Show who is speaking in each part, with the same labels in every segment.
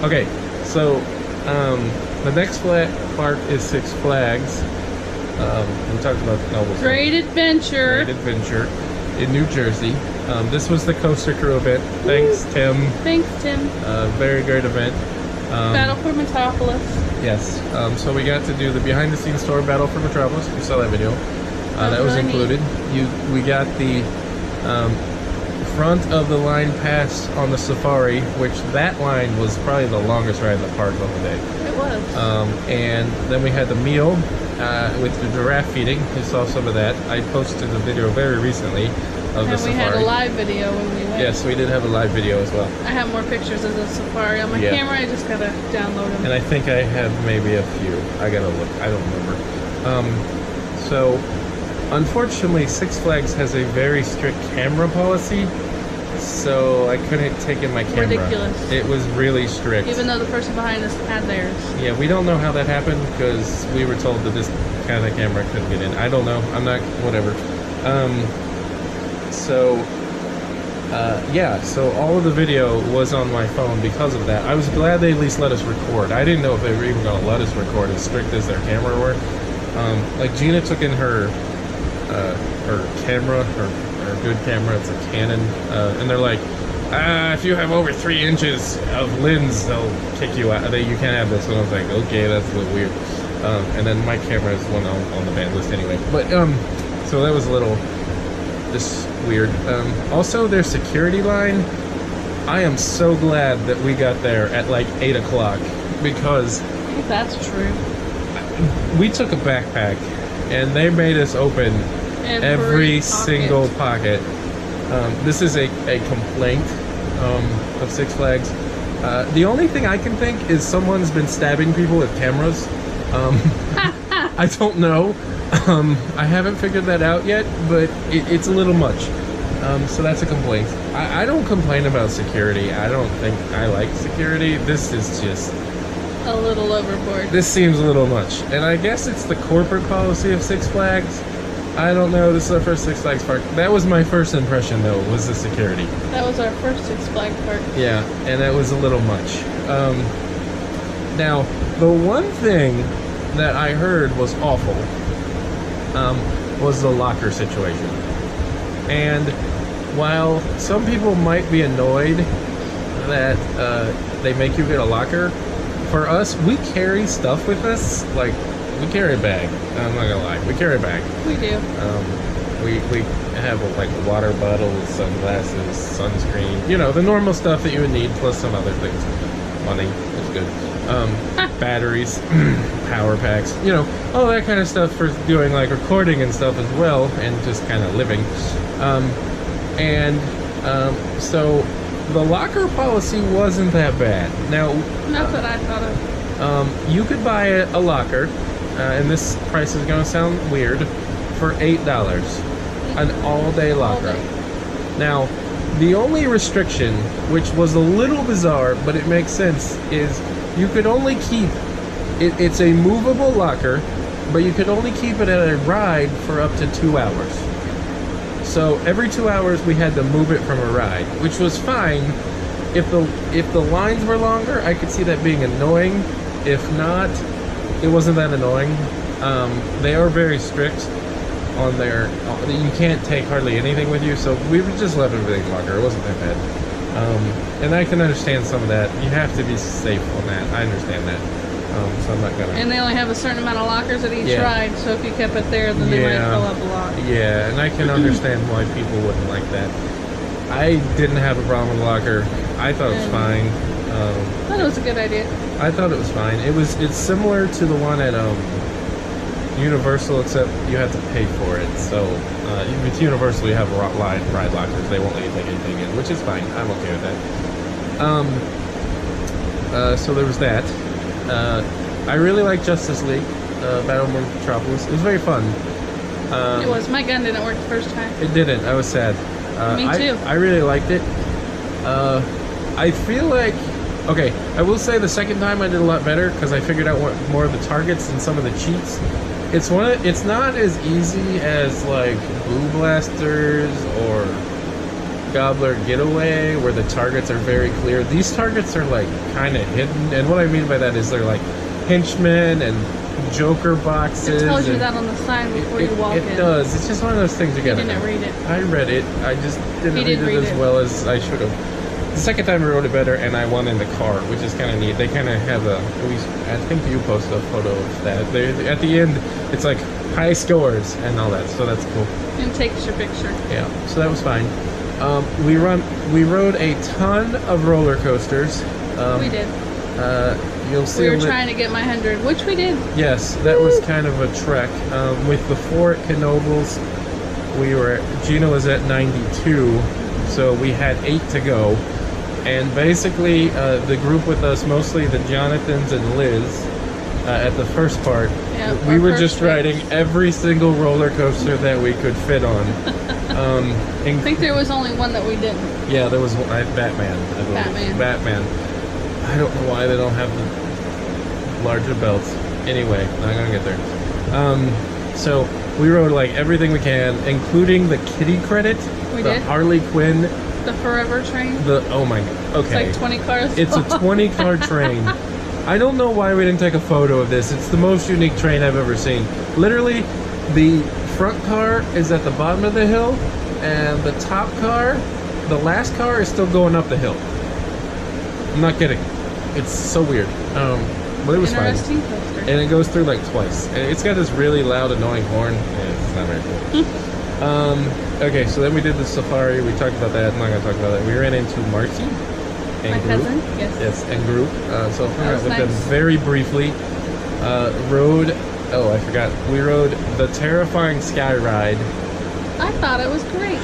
Speaker 1: Okay, so the next park is Six Flags. We talked about Nobles.
Speaker 2: Great Adventure.
Speaker 1: Great Adventure in New Jersey. This was the Coaster Crew event. Thanks, Tim.
Speaker 2: Thanks, Tim.
Speaker 1: Very great event.
Speaker 2: Battle for Metropolis.
Speaker 1: Yes. So we got to do the behind-the-scenes tour, Battle for Metropolis. You saw that video. That was
Speaker 2: really
Speaker 1: included. We got the front of the line pass on the safari, which that line was probably the longest ride in the park the whole day.
Speaker 2: It was.
Speaker 1: And then we had the meal with the giraffe feeding. You saw some of that. I posted a video very recently of the safari.
Speaker 2: And we had a live video when we went.
Speaker 1: Yes, we did have a live video as well.
Speaker 2: I have more pictures of the safari on my camera. I just gotta download them.
Speaker 1: And I think I have maybe a few. I gotta look. I don't remember. So, unfortunately, Six Flags has a very strict camera policy. So I couldn't take in my camera.
Speaker 2: Ridiculous.
Speaker 1: It was really strict.
Speaker 2: Even though the person behind us had theirs.
Speaker 1: Yeah, we don't know how that happened because we were told that this kind of camera couldn't get in. I don't know. I'm not. Whatever. Yeah. So all of the video was on my phone because of that. I was glad they at least let us record. I didn't know if they were even going to let us record as strict as their camera were. Like Gina took in her camera, her good camera, it's a Canon, and they're like, if you have over 3 inches of lens, they'll kick you out. You can't have this. And I was like, okay, that's a little weird. And then my camera is one on the banned list anyway. But so that was a little just weird. Also, their security line, I am so glad that we got there at like 8 o'clock because
Speaker 2: that's true.
Speaker 1: We took a backpack and they made us open every single pocket. This is a complaint of Six Flags. The only thing I can think is someone's been stabbing people with cameras. I don't know. I haven't figured that out yet, but it's a little much. So that's a complaint. I don't complain about security. I don't think I like security. This is just
Speaker 2: a little overboard.
Speaker 1: This seems a little much. And I guess it's the corporate policy of Six Flags. I don't know. This is our first Six Flags park. That was my first impression, though, was the security.
Speaker 2: That was our first Six Flags park.
Speaker 1: Yeah, and that was a little much. Now, the one thing that I heard was awful was the locker situation. And while some people might be annoyed that they make you get a locker, for us, we carry stuff with us. Like, we carry a bag. I'm not gonna lie, we carry a bag.
Speaker 2: We do.
Speaker 1: We have like water bottles, sunglasses, sunscreen. You know, the normal stuff that you would need, plus some other things. Money is good. Batteries, power packs. You know, all that kind of stuff for doing like recording and stuff as well, and just kind of living. So the locker policy wasn't that bad. Now,
Speaker 2: not that I thought of.
Speaker 1: You could buy a locker, and this price is going to sound weird, for $8, an all-day locker.
Speaker 2: All day.
Speaker 1: Now, the only restriction, which was a little bizarre, but it makes sense, is you could only keep it's a movable locker, but you could only keep it at a ride for up to 2 hours. So every 2 hours we had to move it from a ride, which was fine. If the lines were longer, I could see that being annoying. If not, it wasn't that annoying. They are very strict on their. You can't take hardly anything with you, so we just left everything locker. It wasn't that bad. And I can understand some of that. You have to be safe on that. I understand that. So I'm not gonna.
Speaker 2: And they only have a certain amount of lockers at each ride, so if you kept it there, then they might fill up a lot.
Speaker 1: Yeah, and I can understand why people wouldn't like that. I didn't have a problem with the locker. I thought it was fine.
Speaker 2: I thought it was a good idea.
Speaker 1: I thought it was fine. It's similar to the one at Universal, except you have to pay for it. So with Universal, you have ride lockers. They won't let you take anything in, which is fine. I'm okay with that. So there was that. I really like Justice League, Battle for Metropolis. It was very fun.
Speaker 2: It was. My gun didn't work the first time.
Speaker 1: It didn't. I was sad.
Speaker 2: Me too.
Speaker 1: I really liked it. I feel like, okay, I will say the second time I did a lot better because I figured out what more of the targets and some of the cheats. It's not as easy as like Blue Blasters or Gobbler Getaway, where the targets are very clear. These targets are like kind of hidden, and what I mean by that is they're like henchmen and Joker boxes.
Speaker 2: It tells you that on the sign before you walk in.
Speaker 1: It does. It's just one of those things you gotta
Speaker 2: You didn't
Speaker 1: know.
Speaker 2: read it.
Speaker 1: I read it. I just didn't read it as well as I should have. The second time I wrote it better, and I won in the car, which is kind of neat. They kind of have I think you posted a photo of that. At the end, it's like high scores and all that, so that's cool.
Speaker 2: And takes your picture.
Speaker 1: Yeah, so that was fine. We rode a ton of roller coasters.
Speaker 2: We did.
Speaker 1: You'll see.
Speaker 2: We were trying to get my 100, which we did.
Speaker 1: Yes, that was kind of a trek. With the 4 at Knoebels, Gina was at 92, so we had 8 to go. And basically, the group with us, mostly the Jonathans and Liz, at the first part, we were just riding every single roller coaster that we could fit on.
Speaker 2: I think there was only one that we didn't.
Speaker 1: Yeah, there was Batman. I believe. Batman. I don't know why they don't have the larger belts. Anyway, not gonna get there. So we rode like everything we can, including the kitty credit, the Harley Quinn.
Speaker 2: The Forever train?
Speaker 1: Oh my god. Okay.
Speaker 2: It's like 20 cars.
Speaker 1: It's a 20 car train. I don't know why we didn't take a photo of this. It's the most unique train I've ever seen. Literally, the front car is at the bottom of the hill, and the top car, the last car, is still going up the hill. I'm not kidding. It's so weird. But it was fine.
Speaker 2: Coaster.
Speaker 1: And it goes through like twice. And it's got this really loud, annoying horn. It's not very cool. Okay, so then we did the safari. We talked about that. I'm not going to talk about that. We ran into Marcy and
Speaker 2: my
Speaker 1: Group.
Speaker 2: cousin? Yes.
Speaker 1: Yes, and Group. So we met with them
Speaker 2: nice.
Speaker 1: very briefly. I forgot. We rode the terrifying sky ride.
Speaker 2: I thought it was great.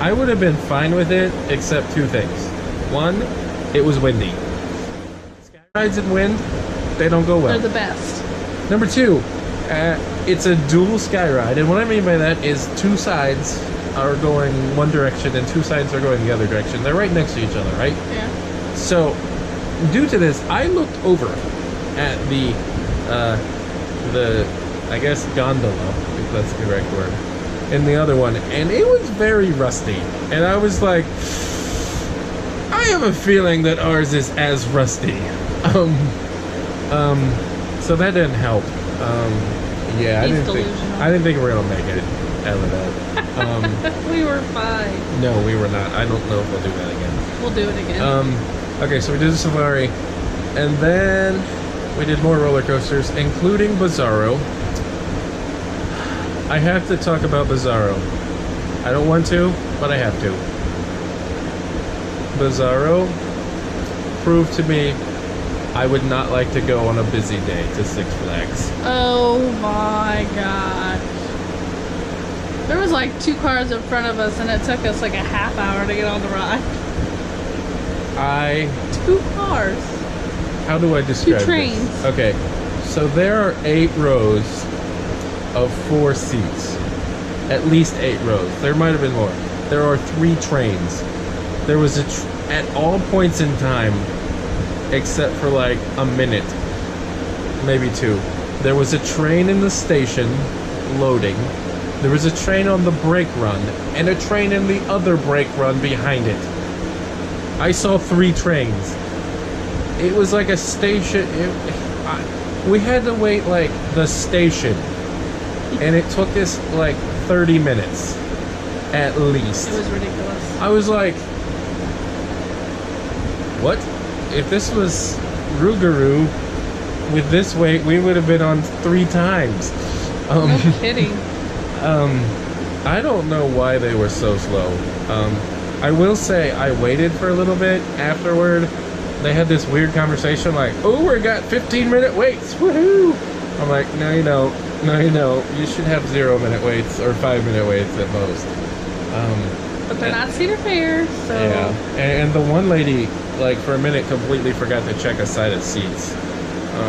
Speaker 1: I would have been fine with it, except 2 things. One, it was windy. Sky rides in wind, they don't go well.
Speaker 2: They're the best.
Speaker 1: Number 2, it's a dual sky ride, and what I mean by that is 2 sides are going one direction and 2 sides are going the other direction. They're right next to each other, right?
Speaker 2: Yeah.
Speaker 1: So, due to this, I looked over at the I guess gondola, if that's the correct word, in the other one, and it was very rusty. And I was like, I have a feeling that ours is as rusty. So that didn't help. Yeah, I didn't think we were gonna make it out of that.
Speaker 2: We were fine.
Speaker 1: No, we were not. I don't know if we'll do that again.
Speaker 2: We'll do it again.
Speaker 1: Okay, so we did the safari, and then we did more roller coasters, including Bizarro. I have to talk about Bizarro. I don't want to, but I have to. Bizarro proved to me I would not like to go on a busy day to Six Flags.
Speaker 2: Oh my god. There was like 2 cars in front of us and it took us like a half hour to get on the ride. 2 cars.
Speaker 1: How do I describe
Speaker 2: 2 trains.
Speaker 1: this? Okay, so there are 8 rows of 4 seats. At least 8 rows. There might have been more. There are 3 trains. There was at all points in time, except for like a minute, maybe 2. There was a train in the station loading. There was a train on the brake run, and a train in the other brake run behind it. I saw 3 trains. It was like a station. We had to wait like the station, and it took us like 30 minutes at least.
Speaker 2: It was ridiculous.
Speaker 1: I was like, what? If this was Rougarou with this weight, we would have been on 3 times.
Speaker 2: No kidding.
Speaker 1: I don't know why they were so slow. I will say I waited for a little bit afterward. They had this weird conversation like, oh, we got 15-minute waits, woohoo! I'm like, no you don't, you should have 0-minute waits or 5-minute waits at most.
Speaker 2: But they're not Cedar Fair, so...
Speaker 1: Yeah, and the one lady, like, for a minute completely forgot to check a side of seats.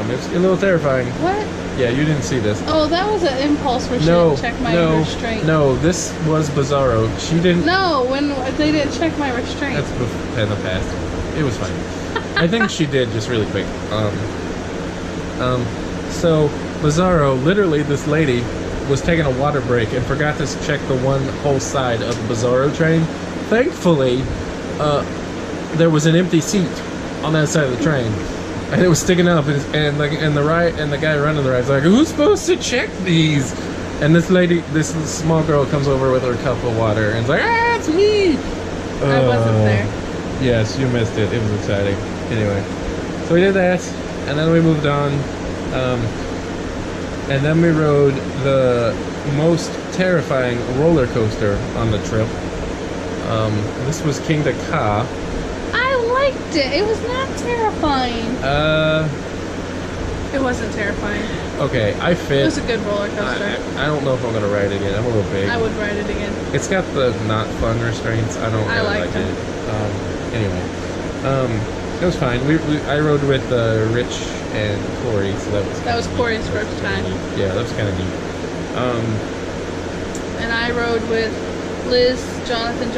Speaker 1: It's a little terrifying.
Speaker 2: What?
Speaker 1: Yeah, you didn't see this.
Speaker 2: Oh, that was an impulse where she didn't check my restraint.
Speaker 1: No, this was Bizarro. She didn't...
Speaker 2: No, when they didn't check my restraint.
Speaker 1: That's in the past. It was fine. I think she did, just really quick. So, Bizarro, literally, this lady was taking a water break and forgot to check the one whole side of the Bizarro train, Thankfully, there was an empty seat on that side of the train, and it was sticking up. And the guy running the ride was like, "Who's supposed to check these?" And this small girl comes over with her cup of water and is like, "Ah, it's me."
Speaker 2: I wasn't there.
Speaker 1: Yes, you missed it. It was exciting. Anyway, so we did that, and then we moved on, and then we rode the most terrifying roller coaster on the trip. This was King Ka.
Speaker 2: I liked it. It was not terrifying. It wasn't terrifying.
Speaker 1: Okay, I fit.
Speaker 2: It was a good roller coaster.
Speaker 1: I don't know if I'm gonna ride it again. I'm a little big.
Speaker 2: I would ride it again.
Speaker 1: It's got the not fun restraints. I don't really like
Speaker 2: them.
Speaker 1: it. Anyway, it was fine. I rode with Rich and Corey, so
Speaker 2: that was Corey's first time.
Speaker 1: Yeah, that was kind of neat.
Speaker 2: And I rode with Liz, Jonathan,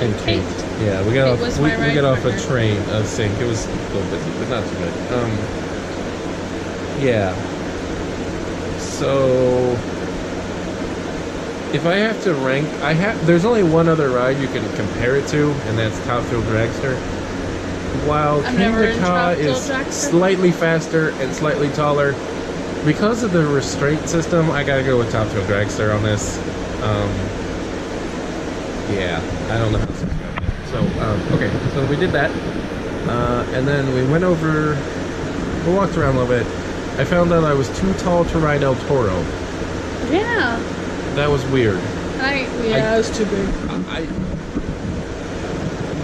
Speaker 2: and Kate.
Speaker 1: Yeah, we got
Speaker 2: Kate
Speaker 1: off. We got off a train, a sync. It was a little busy, but not too bad. Yeah. So, if I have to rank, there's only one other ride you can compare it to, and that's Top Fuel Dragster. While King Ka is slightly faster and slightly taller, because of the restraint system, I gotta go with Top Fuel Dragster on this. Yeah, I don't know how to describe it. So, okay, so we did that, and then we walked around a little bit. I found out I was too tall to ride El Toro.
Speaker 2: Yeah.
Speaker 1: That was weird.
Speaker 2: I was too big.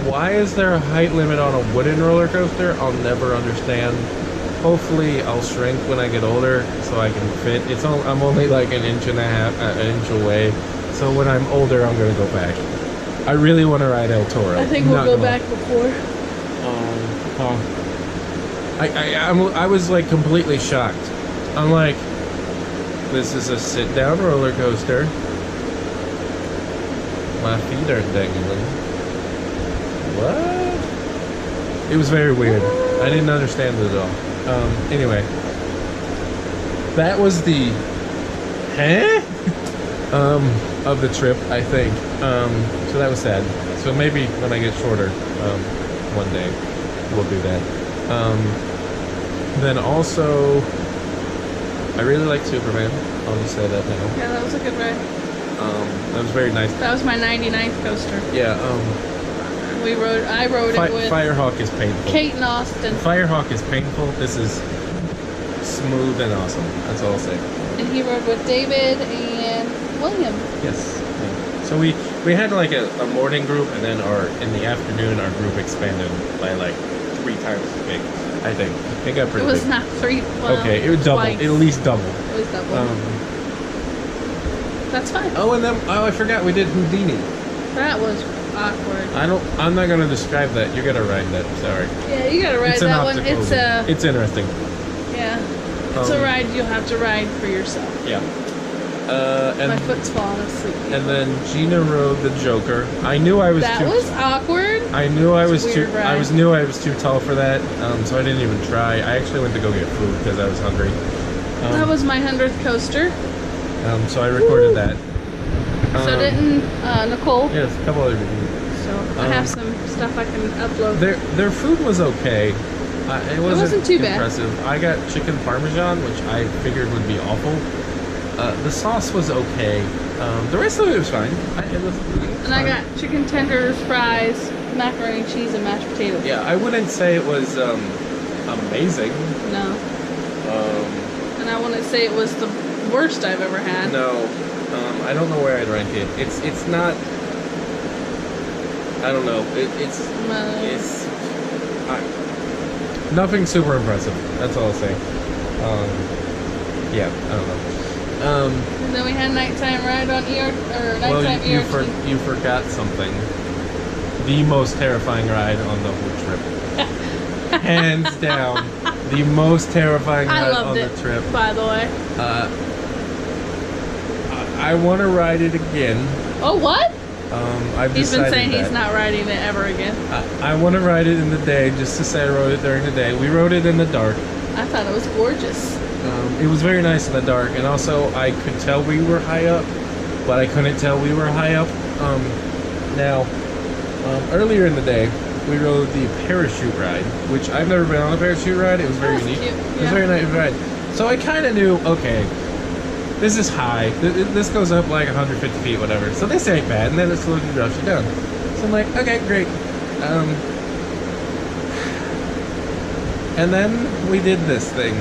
Speaker 1: Why is there a height limit on a wooden roller coaster? I'll never understand. Hopefully I'll shrink when I get older so I can fit. I'm only like an inch away. So when I'm older, I'm gonna go back. I really want to ride El Toro.
Speaker 2: I think we'll go back before.
Speaker 1: I was like completely shocked. I'm like, this is a sit-down roller coaster. My feet are dangling. What? It was very weird. I didn't understand it at all. Anyway, that was the of the trip, I think. So that was sad. So maybe when I get shorter, one day we'll do that. Then also, I really like Superman. I'll just say that now.
Speaker 2: Yeah, that was a good ride.
Speaker 1: That was very nice.
Speaker 2: That was my 99th coaster.
Speaker 1: Yeah.
Speaker 2: I rode it with
Speaker 1: Firehawk is painful.
Speaker 2: Kate and Austin.
Speaker 1: Firehawk is painful. This is smooth and awesome. That's all I'll say.
Speaker 2: And he rode with David and William.
Speaker 1: Yes. Yeah. So we had like a morning group, and then in the afternoon our group expanded by like 3 times as big. I think it got pretty.
Speaker 2: It was
Speaker 1: big.
Speaker 2: Not 3. Well,
Speaker 1: okay, it was double.
Speaker 2: Twice.
Speaker 1: At least double.
Speaker 2: It was double. That's fine.
Speaker 1: Oh, and then I forgot we did Houdini.
Speaker 2: That was awkward.
Speaker 1: I'm not gonna describe that. You're gonna ride that. Sorry.
Speaker 2: Yeah, you gotta ride that one.
Speaker 1: It's interesting.
Speaker 2: Yeah, it's a ride you'll have to ride for yourself.
Speaker 1: Yeah. And
Speaker 2: my foot's falling asleep.
Speaker 1: And then Gina rode the Joker. I knew I was
Speaker 2: That was awkward.
Speaker 1: I knew I was too.
Speaker 2: Ride.
Speaker 1: I was too tall for that. So I didn't even try. I actually went to go get food because I was hungry.
Speaker 2: That was my 100th coaster.
Speaker 1: So I recorded that.
Speaker 2: So didn't Nicole?
Speaker 1: Yes, a couple other reviews.
Speaker 2: So I have some stuff I can upload.
Speaker 1: Their food was okay. It wasn't
Speaker 2: too
Speaker 1: impressive.
Speaker 2: bad.
Speaker 1: I got chicken parmesan, which I figured would be awful. The sauce was okay. The rest of it was fine.
Speaker 2: I got chicken tenders, fries, macaroni, cheese, and mashed potatoes.
Speaker 1: Yeah, I wouldn't say it was amazing.
Speaker 2: No. And I wouldn't say it was the worst I've ever had.
Speaker 1: No. I don't know where I'd rank it. It's not. I don't know. It's nothing super impressive. That's all I'll say. Yeah, I don't know.
Speaker 2: And then we had nighttime ride on nighttime ERT.
Speaker 1: You forgot something. The most terrifying ride on the whole trip. Hands down, the most terrifying ride on the trip.
Speaker 2: By the way.
Speaker 1: I want to ride it again.
Speaker 2: Oh, what?
Speaker 1: He's been saying
Speaker 2: he's not riding it ever again.
Speaker 1: I want to ride it in the day, just to say I rode it during the day. We rode it in the dark.
Speaker 2: I thought it was gorgeous.
Speaker 1: It was very nice in the dark, and also I could tell we were high up, but I couldn't tell we were high up. Now, Earlier in the day, we rode the parachute ride, which I've never been on a parachute ride. It was very
Speaker 2: That was
Speaker 1: unique.
Speaker 2: cute,
Speaker 1: It was a
Speaker 2: yeah.
Speaker 1: very nice ride. So I kind of knew, okay, this is high. This goes up like 150 feet, whatever. So this ain't bad. And then it slowly drops you down. So I'm like, okay, great. And then we did this thing.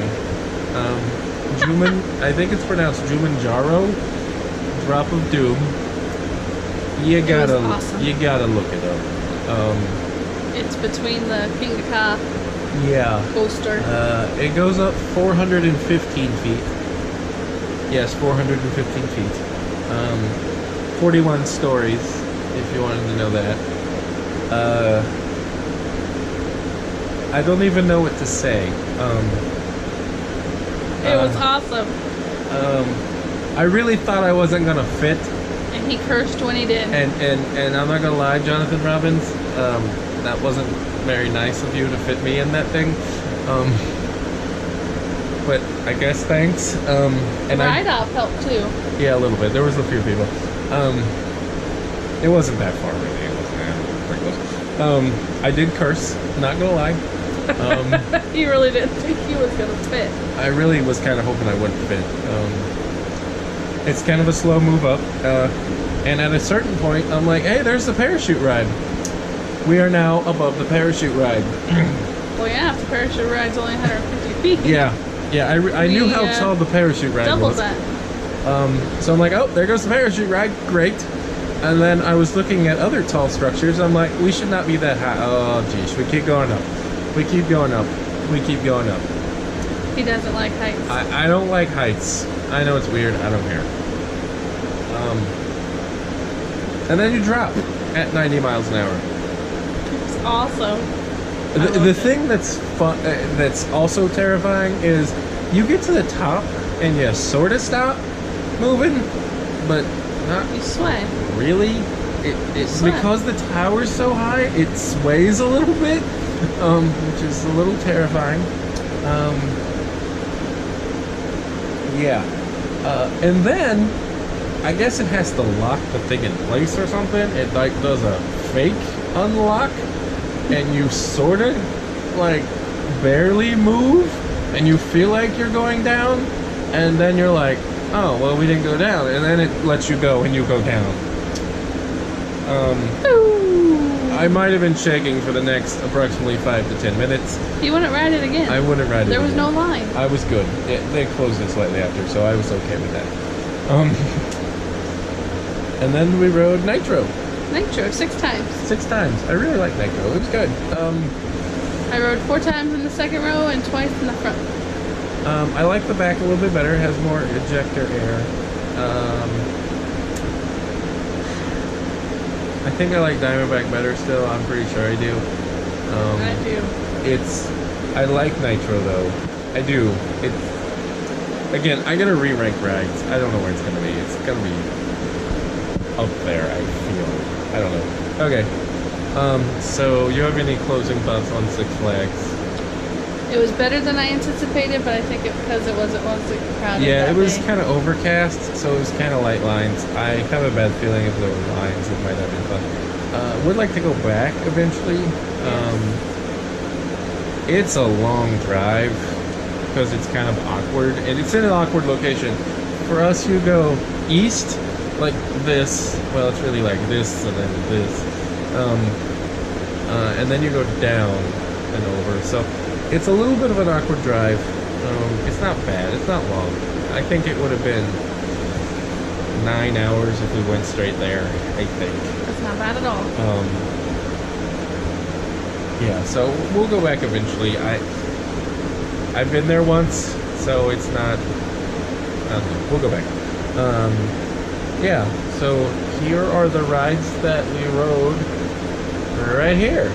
Speaker 1: I think it's pronounced Jumanjaro. Drop of Doom. You gotta
Speaker 2: awesome.
Speaker 1: You gotta look it up.
Speaker 2: It's between the King Ka
Speaker 1: Yeah.
Speaker 2: coaster.
Speaker 1: It goes up 415 feet. Yes, 415 feet. 41 stories, if you wanted to know that. I don't even know what to say.
Speaker 2: It was awesome.
Speaker 1: I really thought I wasn't gonna fit,
Speaker 2: And he cursed when he did.
Speaker 1: and I'm not gonna lie, Jonathan Robbins, that wasn't very nice of you to fit me in that thing. But I guess thanks. And
Speaker 2: Ride off helped too.
Speaker 1: yeah, a little bit. There was a few people. It wasn't that far really. It wasn't that pretty close. I did curse. Not gonna lie.
Speaker 2: He really didn't think he was gonna fit.
Speaker 1: I really was kind of hoping I wouldn't fit. It's kind of a slow move up, and at a certain point, I'm like, "Hey, there's the parachute ride." We are now above the parachute ride.
Speaker 2: Well, yeah, if the parachute ride's only 150 feet.
Speaker 1: Yeah. I knew how
Speaker 2: We,
Speaker 1: tall the parachute ride
Speaker 2: Double
Speaker 1: was.
Speaker 2: that.
Speaker 1: So I'm like, "Oh, there goes the parachute ride. Great." And then I was looking at other tall structures. I'm like, "We should not be that high." Oh, geez, we keep going up. We keep going up. We keep going up.
Speaker 2: He doesn't like heights.
Speaker 1: I don't like heights. I know it's weird. I don't care. And then you drop at 90 miles an hour.
Speaker 2: It's awesome.
Speaker 1: The thing that's fun, that's also terrifying is you get to the top and you sort of stop moving, but not
Speaker 2: You sway.
Speaker 1: really. It's
Speaker 2: Sway.
Speaker 1: because the tower's so high, it sways a little bit, which is a little terrifying. Yeah. And then I guess it has to lock the thing in place or something. It like does a fake unlock, and you sort of like barely move, and you feel like you're going down, and then you're like, oh well, we didn't go down, and then it lets you go and you go down. I might have been shaking for the next approximately 5 to 10 minutes.
Speaker 2: You wouldn't ride it again.
Speaker 1: I wouldn't ride it.
Speaker 2: There was
Speaker 1: again.
Speaker 2: no line.
Speaker 1: I was good. They closed it slightly after, so I was okay with that. And then we rode Nitro
Speaker 2: Nitro 6 times.
Speaker 1: 6 times. I really like Nitro. It was good.
Speaker 2: I rode 4 times in the second row and twice in the front.
Speaker 1: I like the back a little bit better. It has more ejector air. I think I like Diamondback better still. I'm pretty sure I do.
Speaker 2: I do.
Speaker 1: I like Nitro though. I do. Again, I gotta re-rank rides. I don't know where it's gonna be. It's gonna be up there, I feel. I don't know. Okay. So you have any closing thoughts on Six Flags?
Speaker 2: It was better than I anticipated, but I think because it wasn't crowded.
Speaker 1: Yeah,
Speaker 2: that
Speaker 1: it was
Speaker 2: day.
Speaker 1: kind of overcast, so it was kind of light lines. I have a bad feeling if there were lines, it might have been fun. Would like to go back eventually. It's a long drive because it's kind of awkward, and it's in an awkward location. For us, you go east like this. Well, it's really like this and then this, and then you go down and over. So it's a little bit of an awkward drive. It's not bad. It's not long. I think it would have been 9 hours if we went straight there, I think.
Speaker 2: That's not bad at all.
Speaker 1: Yeah, so we'll go back eventually. I've been there once, so it's not. I don't know. We'll go back. Yeah. So here are the rides that we rode right here.